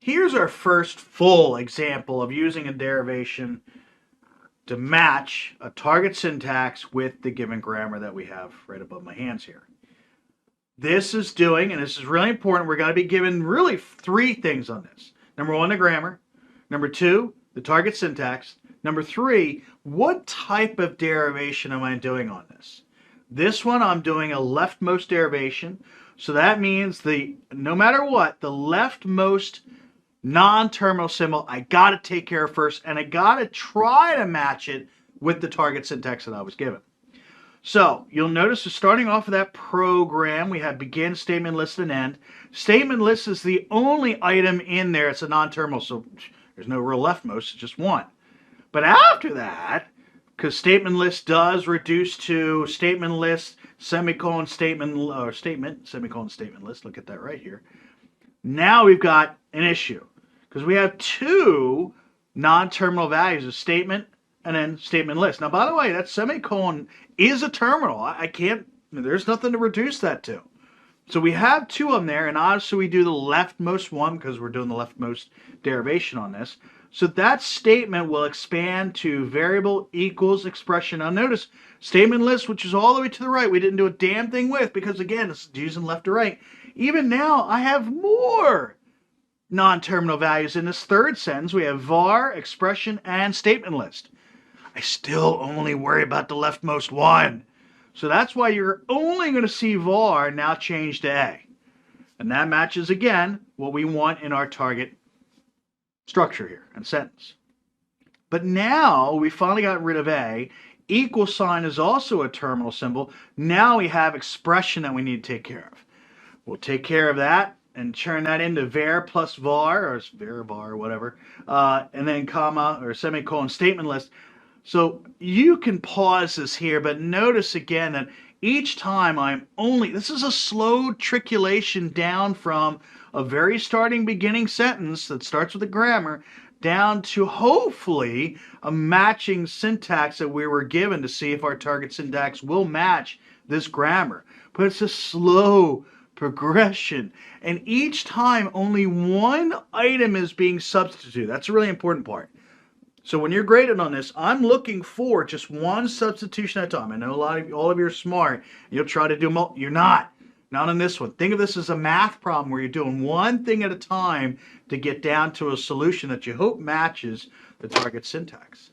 Here's our first full example of using a derivation to match a target syntax with the given grammar that we have right above my hands here. This is doing, and this is really important, we're going to be given really three things on this. Number one, the grammar. Number two, the target syntax. Number three, what type of derivation am I doing on this? This one, I'm doing a leftmost derivation. So that means no matter what, the leftmost non-terminal symbol I got to take care of first, and I got to try to match it with the target syntax that I was given. So you'll notice starting off of that program, we have begin, statement list, and end. Statement list is the only item in there. It's a non-terminal, so there's no real leftmost, it's just one. But after that, because statement list does reduce to statement list, semicolon, statement, or statement, semicolon, statement list. Look at that right here. Now we've got an issue because we have two non-terminal values, a statement and then statement list. Now, by the way, that semicolon is a terminal. I can't, there's nothing to reduce that to. So we have two of them there, and obviously we do the leftmost one because we're doing the leftmost derivation on this. So that statement will expand to variable equals expression. Now notice statement list, which is all the way to the right, we didn't do a damn thing with because, again, it's using left to right. Even now, I have more non-terminal values in this third sentence. We have var, expression, and statement list. I still only worry about the leftmost one. So that's why you're only going to see var now changed to A. And that matches, again, what we want in our target structure here and sentence. But now we finally got rid of A. Equal sign is also a terminal symbol. Now we have expression that we need to take care of. We'll take care of that and turn that into var plus var, or var var, or whatever, and then comma or semicolon statement list. So you can pause this here, but notice again that each time this is a slow triculation down from a very beginning sentence that starts with a grammar down to hopefully a matching syntax that we were given to see if our target syntax will match this grammar. But it's a slow progression, and each time only one item is being substituted. That's a really important part. So when you're graded on this, I'm looking for just one substitution at a time. I know all of you are smart. You'll try to do you're not on this one. Think of this as a math problem where you're doing one thing at a time to get down to a solution that you hope matches the target syntax.